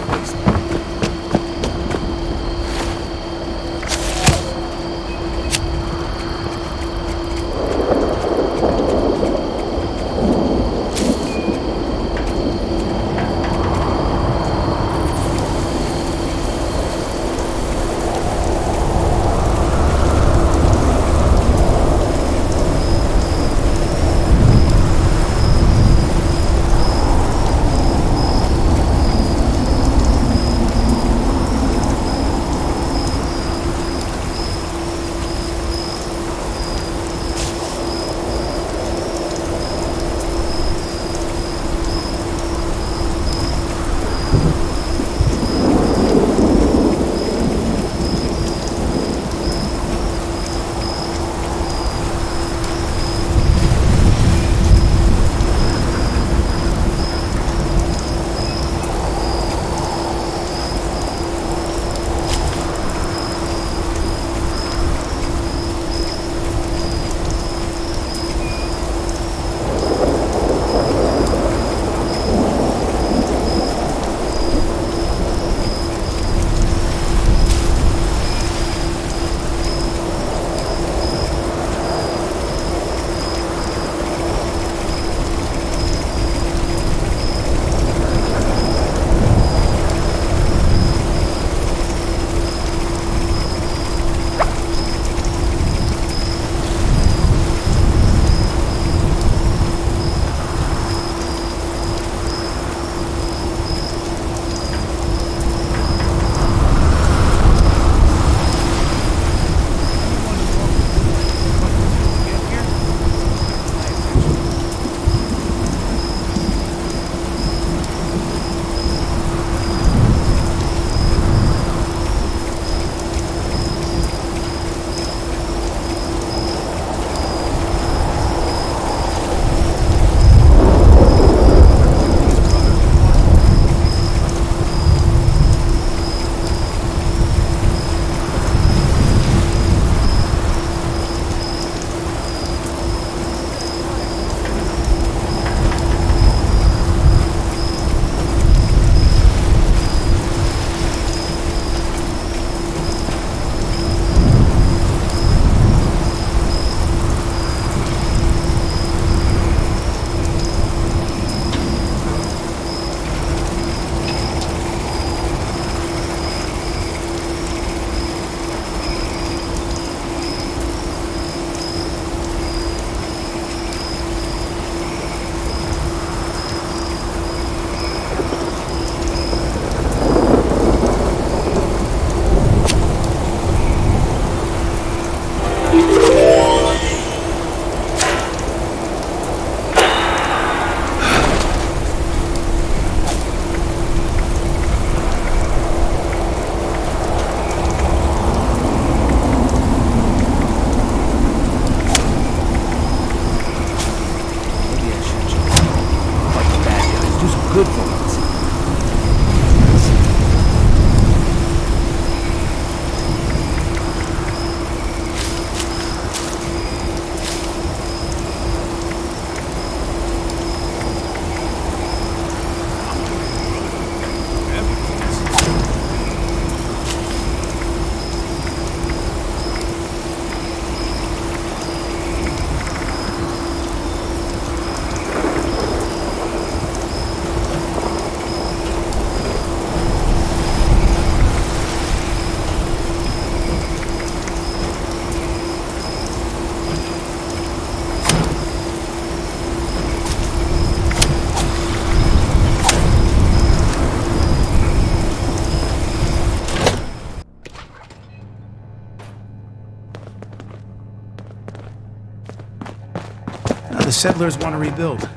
settlers want to rebuild.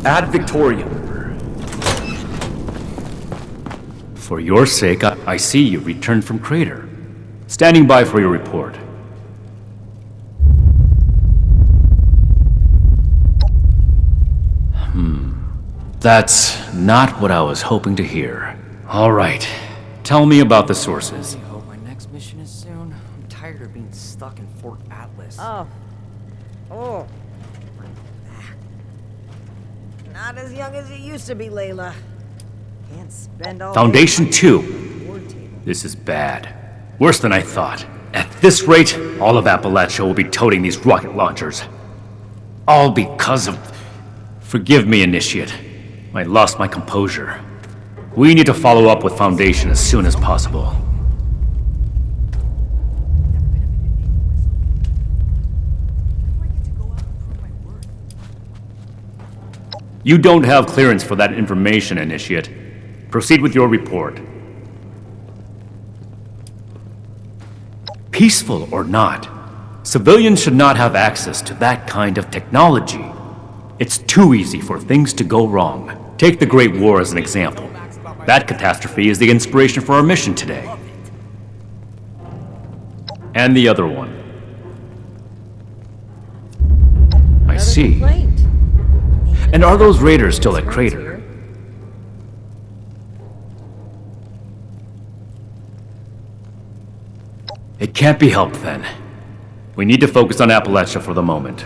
Ad Victoriam. For your sake, I see you returned from Crater. Standing by for your report. That's not what I was hoping to hear. All right. Tell me about the sources. I hope my next mission is soon. I'm tired of being stuck in Fort Atlas. Oh. Not as young as you used to be, Layla. Can't spend all Foundation 2. This is bad. Worse than I thought. At this rate, all of Appalachia will be toting these rocket launchers. All because of... Forgive me, Initiate. I lost my composure. We need to follow up with Foundation as soon as possible. You don't have clearance for that information, Initiate. Proceed with your report. Peaceful or not, civilians should not have access to that kind of technology. It's too easy for things to go wrong. Take the Great War as an example. That catastrophe is the inspiration for our mission today. And the other one. I see. And are those raiders still at Crater? It can't be helped then. We need to focus on Appalachia for the moment.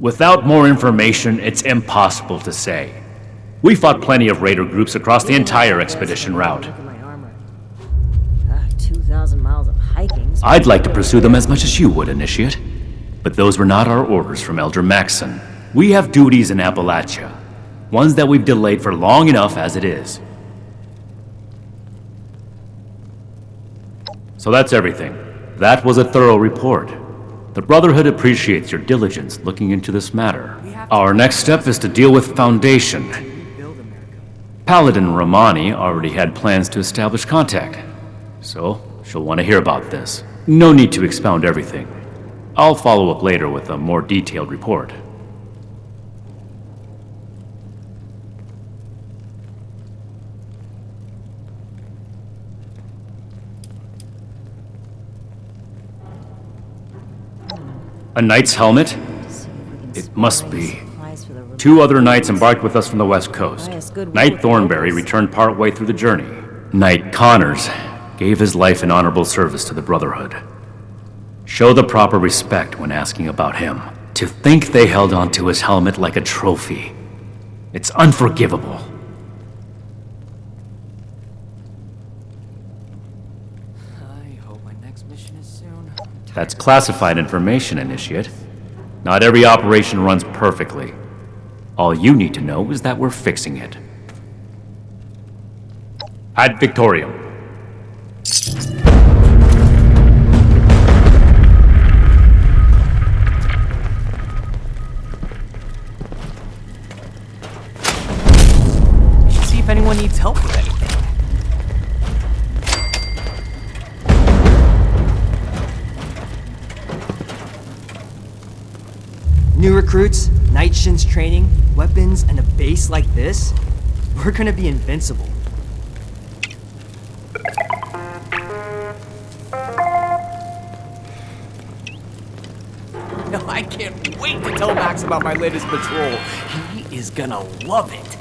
Without more information, it's impossible to say. We fought plenty of raider groups across the entire expedition route. 2,000 miles of hiking. I'd like to pursue them as much as you would, Initiate. But those were not our orders from Elder Maxson. We have duties in Appalachia. Ones that we've delayed for long enough as it is. So that's everything. That was a thorough report. The Brotherhood appreciates your diligence looking into this matter. Our next step is to deal with Foundation. Paladin Romani already had plans to establish contact, so she'll want to hear about this. No need to expound everything. I'll follow up later with a more detailed report. A knight's helmet? It must be. 2 other knights embarked with us from the west coast. Knight Thornberry returned partway through the journey. Knight Connors gave his life in honorable service to the Brotherhood. Show the proper respect when asking about him. To think they held onto his helmet like a trophy. It's unforgivable. That's classified information, Initiate. Not every operation runs perfectly. All you need to know is that we're fixing it. Ad Victoriam. We should see if anyone needs help with anything. New recruits, night shins training, weapons, and a base like this? We're gonna be invincible. No, I can't wait to tell Max about my latest patrol. He is gonna love it.